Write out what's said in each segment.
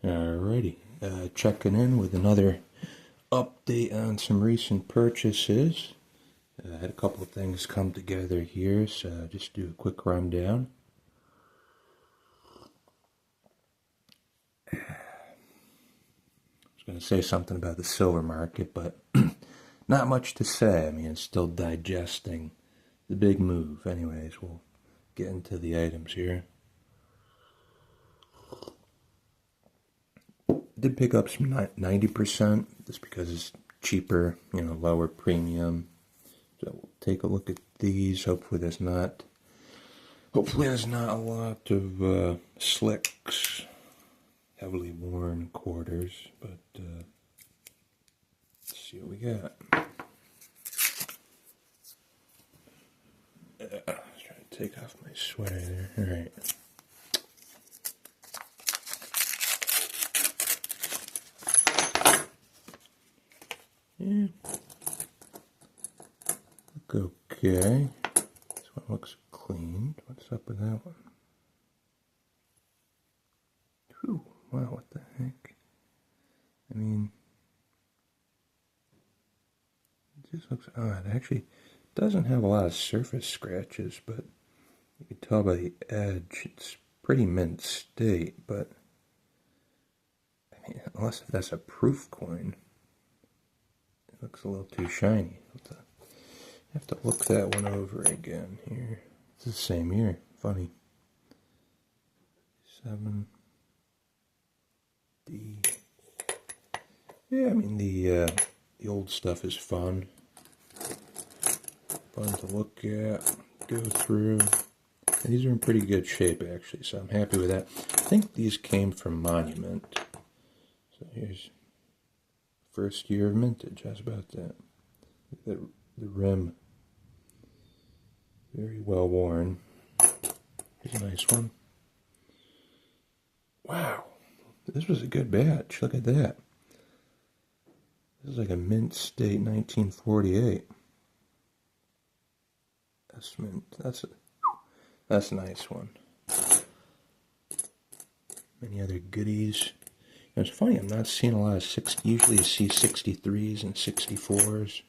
Alrighty, checking in with another update on some recent purchases. I had a couple of things come together here, so just do a quick rundown. I was going to say something about the silver market, but not much to say. I mean, it's still digesting the big move. Anyways, we'll get into the items here. Did pick up some 90% just because it's cheaper, lower premium. So we'll take a look at these. Hopefully there's not a lot of slicks, heavily worn quarters, but let's see what we got. Let's try to take off my sweater there. All right. Yeah. Look okay. This one looks clean. What's up with that one? Whew. Wow, what the heck? I mean, it just looks odd. Actually, it doesn't have a lot of surface scratches, but you can tell by the edge it's pretty mint state, but I mean, unless if that's a proof coin, it looks a little too shiny. I have to look that one over again here. It's the same year. Funny. 7D. Yeah, I mean the old stuff is fun. Fun to look at, go through. And these are in pretty good shape actually, so I'm happy with that. I think these came from Monument. So here's first year of mintage. How's about that? The rim, very well worn. Here's a nice one. Wow, this was a good batch. Look at that. This is like a mint state 1948. That's mint. That's a nice one. Many other goodies. It's funny, I'm not seeing a lot of 60. Usually you see 63s and 64s.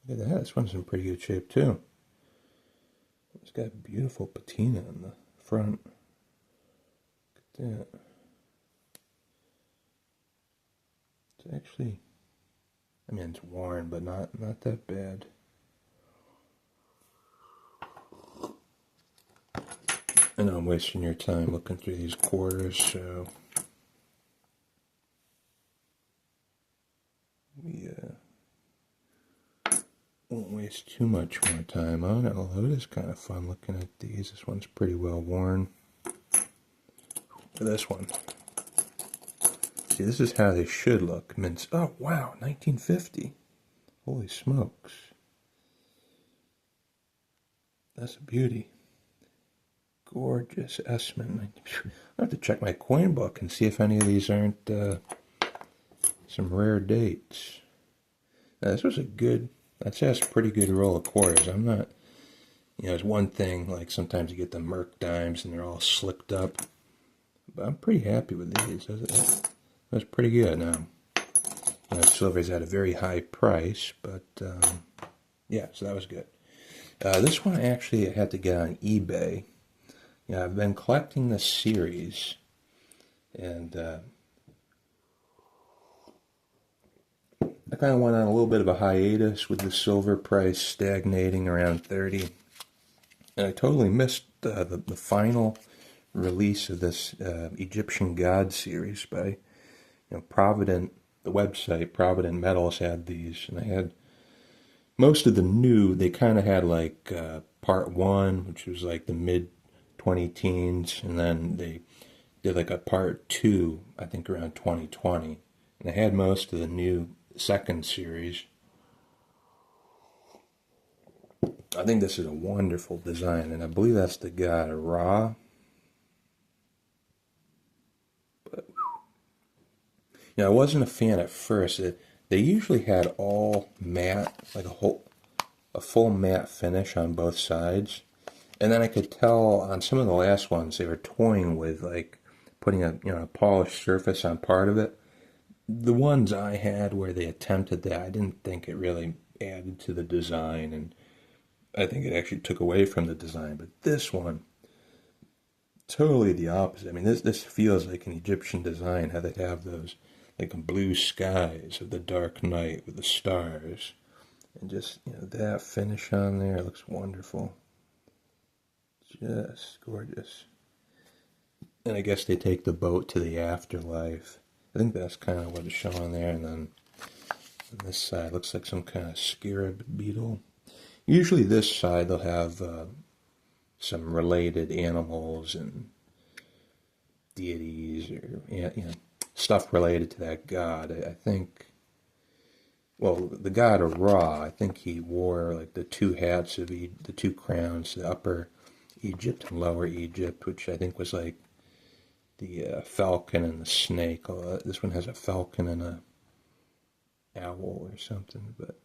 Look at that. This one's in pretty good shape too. It's got beautiful patina in the front. Look at that. It's actually, I mean, it's worn, but not that bad. I know I'm wasting your time looking through these quarters, so we won't waste too much more time on it, although it is kind of fun looking at these. This one's pretty well worn. Look at this one. See, this is how they should look. Mints. Oh, wow, 1950. Holy smokes. That's a beauty. Gorgeous Essman. I have to check my coin book and see if any of these aren't some rare dates. Now, this was a good, that's a pretty good roll of quarters. I'm not, it's one thing, like sometimes you get the Merc dimes and they're all slicked up. But I'm pretty happy with these. That's pretty good now. Silver's at a very high price, but yeah, so that was good. This one actually I had to get on eBay. Yeah, I've been collecting this series, and I kind of went on a little bit of a hiatus with the silver price stagnating around 30, and I totally missed the final release of this Egyptian God series by Provident. The website Provident Metals had these, and I had most of the new. They kind of had like part 1, which was like the mid 20 teens, and then they did like a part 2, I think around 2020, and I had most of the new second series. I think this is a wonderful design, and I believe that's the god Ra. But I wasn't a fan at first. They usually had all matte, like a full matte finish on both sides. And then I could tell on some of the last ones they were toying with like putting a polished surface on part of it. The ones I had where they attempted that, I didn't think it really added to the design, and I think it actually took away from the design. But this one, totally the opposite. I mean, this feels like an Egyptian design, how they have those like blue skies of the dark night with the stars, and just that finish on there looks wonderful, just gorgeous. And I guess they take the boat to the afterlife. I think that's kind of what it's showing there. And then on this side looks like some kind of scarab beetle. Usually this side they'll have some related animals and deities or stuff related to that god. I think, well, the god of Ra, I think he wore like the two hats of the two crowns, the upper Egypt and lower Egypt, which I think was like the falcon and the snake. This one has a falcon and a owl or something, but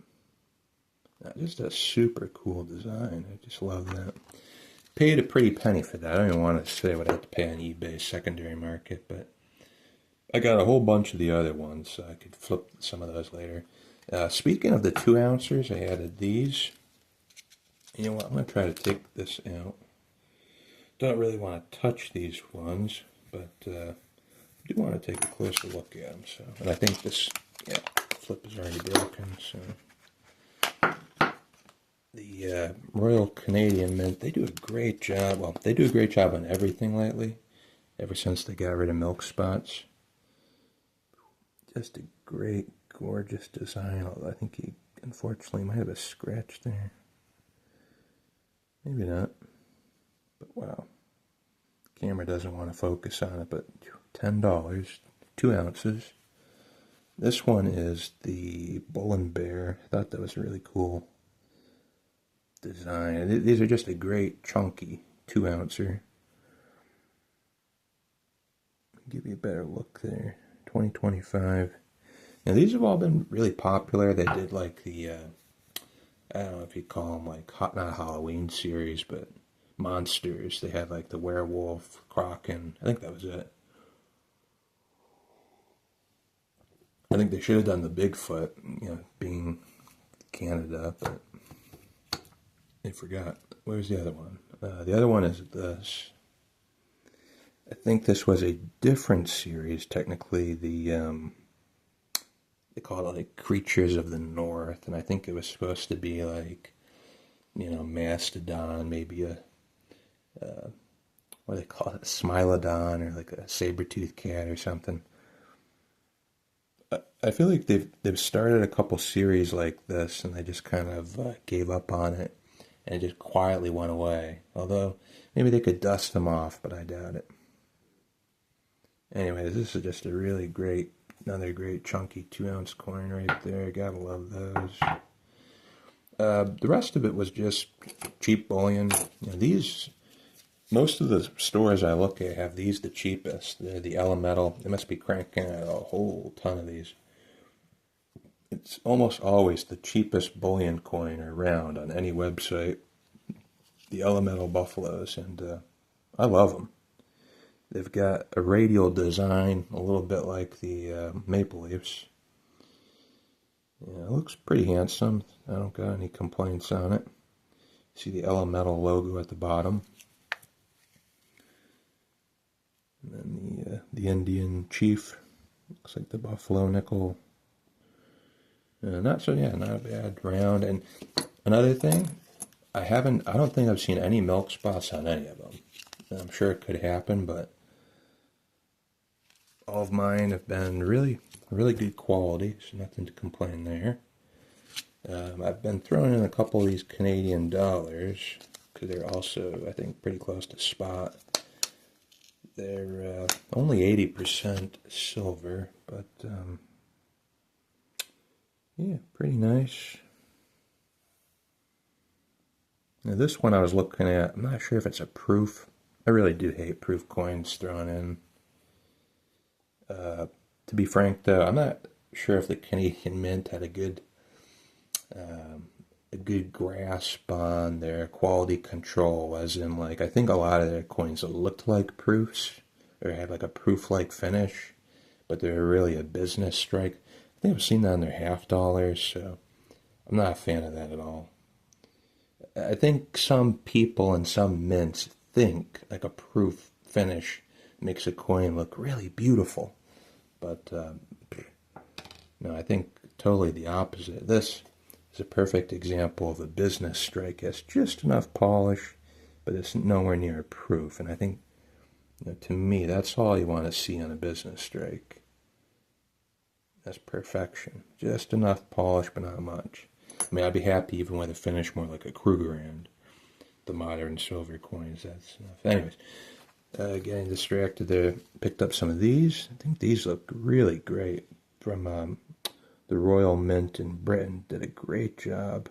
just a super cool design. I just love that. Paid a pretty penny for that. I don't even want to say what I had to pay on eBay secondary market, but I got a whole bunch of the other ones, so I could flip some of those later. Speaking of the 2-ounces, I added these. You know what? I'm going to try to take this out. Don't really want to touch these ones, but I do want to take a closer look at them. So, and I think this, flip is already broken. So, the Royal Canadian Mint, they do a great job. Well, they do a great job on everything lately, ever since they got rid of milk spots. Just a great, gorgeous design. Although I think he, unfortunately, might have a scratch there. Maybe not. But wow. Camera doesn't want to focus on it, but $10, 2 ounces. This one is the Bull and Bear. I thought that was a really cool design. These are just a great chunky 2-ouncer. Give you a better look there. 2025. Now these have all been really popular. They did like the I don't know if you call them like not Halloween series, but monsters. They had like the werewolf, Kraken. I think that was it. I think they should have done the Bigfoot, being Canada, but they forgot. Where's the other one? The other one is this. I think this was a different series, technically. They call it like Creatures of the North, and I think it was supposed to be like, Mastodon, maybe what do they call it, a Smilodon, or like a saber-toothed cat or something. I feel like they've started a couple series like this, and they just kind of gave up on it, and it just quietly went away. Although, maybe they could dust them off, but I doubt it. Anyways, this is just a really great, another great chunky 2-ounce coin right there. Gotta love those. The rest of it was just cheap bullion. Most of the stores I look at have these the cheapest. They're the Elemental. They must be cranking out a whole ton of these. It's almost always the cheapest bullion coin around on any website. The Elemental Buffaloes, and I love them. They've got a radial design, a little bit like the Maple Leafs. Yeah, it looks pretty handsome. I don't got any complaints on it. See the Elemental logo at the bottom. And then the Indian Chief. Looks like the Buffalo nickel. Not a bad round. And another thing, I don't think I've seen any milk spots on any of them. I'm sure it could happen, but all of mine have been really, really good quality, so nothing to complain there. I've been throwing in a couple of these Canadian dollars, because they're also, I think, pretty close to spot. They're only 80% silver, but yeah, pretty nice. Now this one I was looking at, I'm not sure if it's a proof. I really do hate proof coins thrown in. To be frank, though, I'm not sure if the Canadian Mint had a good grasp on their quality control, as in, like, I think a lot of their coins looked like proofs, or had like a proof-like finish, but they're really a business strike. I think I've seen that on their $half, so I'm not a fan of that at all. I think some people and some mints think like a proof finish makes a coin look really beautiful, but no, I think totally the opposite. This is a perfect example of a business strike. It has just enough polish, but it's nowhere near a proof. And I think, to me, that's all you want to see on a business strike. That's perfection. Just enough polish, but not much. I mean, I'd be happy even with a finish more like a Krugerrand. The modern silver coins, that's enough. Anyways, getting distracted there, picked up some of these. I think these look really great from the Royal Mint in Britain. Did a great job.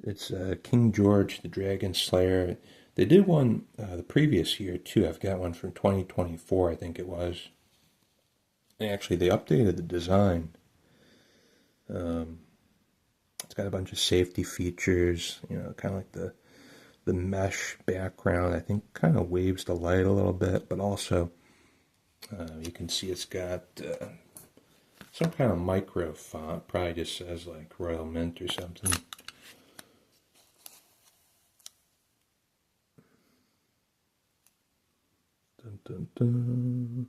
It's King George the Dragon Slayer. They did one the previous year too. I've got one from 2024, I think it was. And actually, they updated the design. It's got a bunch of safety features, kind of like the mesh background. I think kind of waves the light a little bit, but also you can see it's got some kind of micro font. Probably just says like Royal Mint or something. Dun, dun, dun.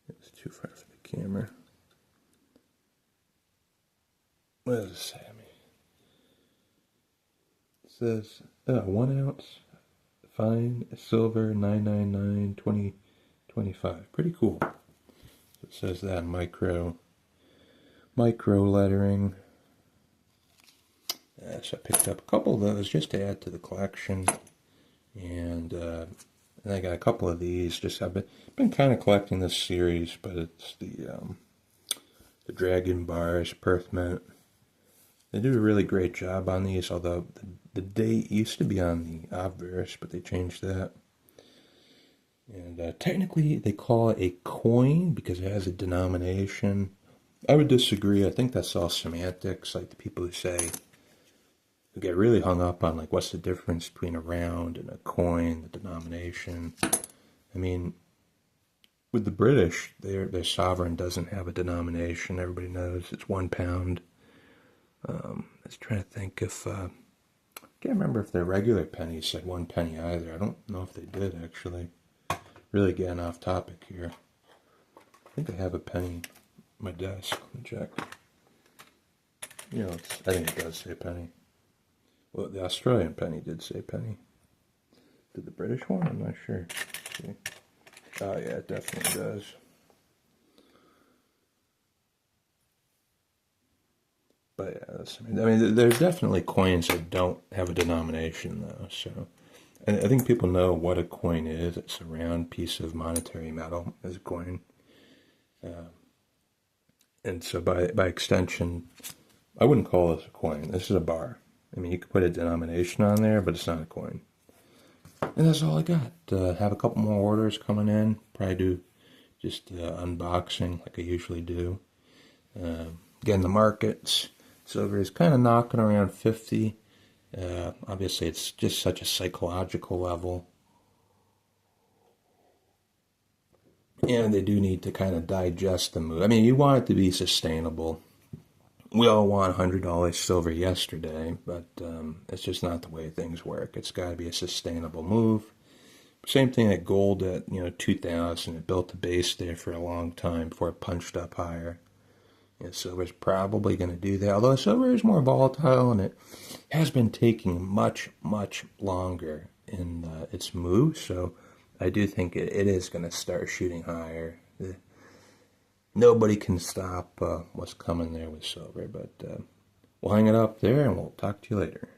It's too far for the camera. What does it say? It says 1 ounce fine silver 999 2025. Pretty cool. So it says that micro lettering. So I picked up a couple of those just to add to the collection, and I got a couple of these. Just I've been kind of collecting this series, but it's the Dragon Bars Perth Mint. They do a really great job on these, although the date used to be on the obverse, but they changed that. And technically, they call it a coin because it has a denomination. I would disagree. I think that's all semantics, like the people who say, who get really hung up on, like, what's the difference between a round and a coin, the denomination. I mean, with the British, their sovereign doesn't have a denomination. Everybody knows it's £1. I was trying to think if, I can't remember if their regular pennies said 1 penny either. I don't know if they did, actually. Really getting off topic here. I think I have a penny on my desk. Let me check. I think it does say penny. Well, the Australian penny did say penny. Did the British one? I'm not sure. Let's see. Oh, yeah, it definitely does. But yeah, I mean, there's definitely coins that don't have a denomination, though. So, and I think people know what a coin is. It's a round piece of monetary metal as a coin. And so, by extension, I wouldn't call this a coin. This is a bar. I mean, you could put a denomination on there, but it's not a coin. And that's all I got. Have a couple more orders coming in. Probably do just unboxing like I usually do. Again, the markets. Silver is kind of knocking around 50. Obviously, it's just such a psychological level. And they do need to kind of digest the move. I mean, you want it to be sustainable. We all want $100 silver yesterday, but it's just not the way things work. It's got to be a sustainable move. Same thing at gold at 2000. It built the base there for a long time before it punched up higher. Silver's probably going to do that, although silver is more volatile and it has been taking much, much longer in its move, so I do think it is going to start shooting higher. Nobody can stop what's coming there with silver, but we'll hang it up there and we'll talk to you later.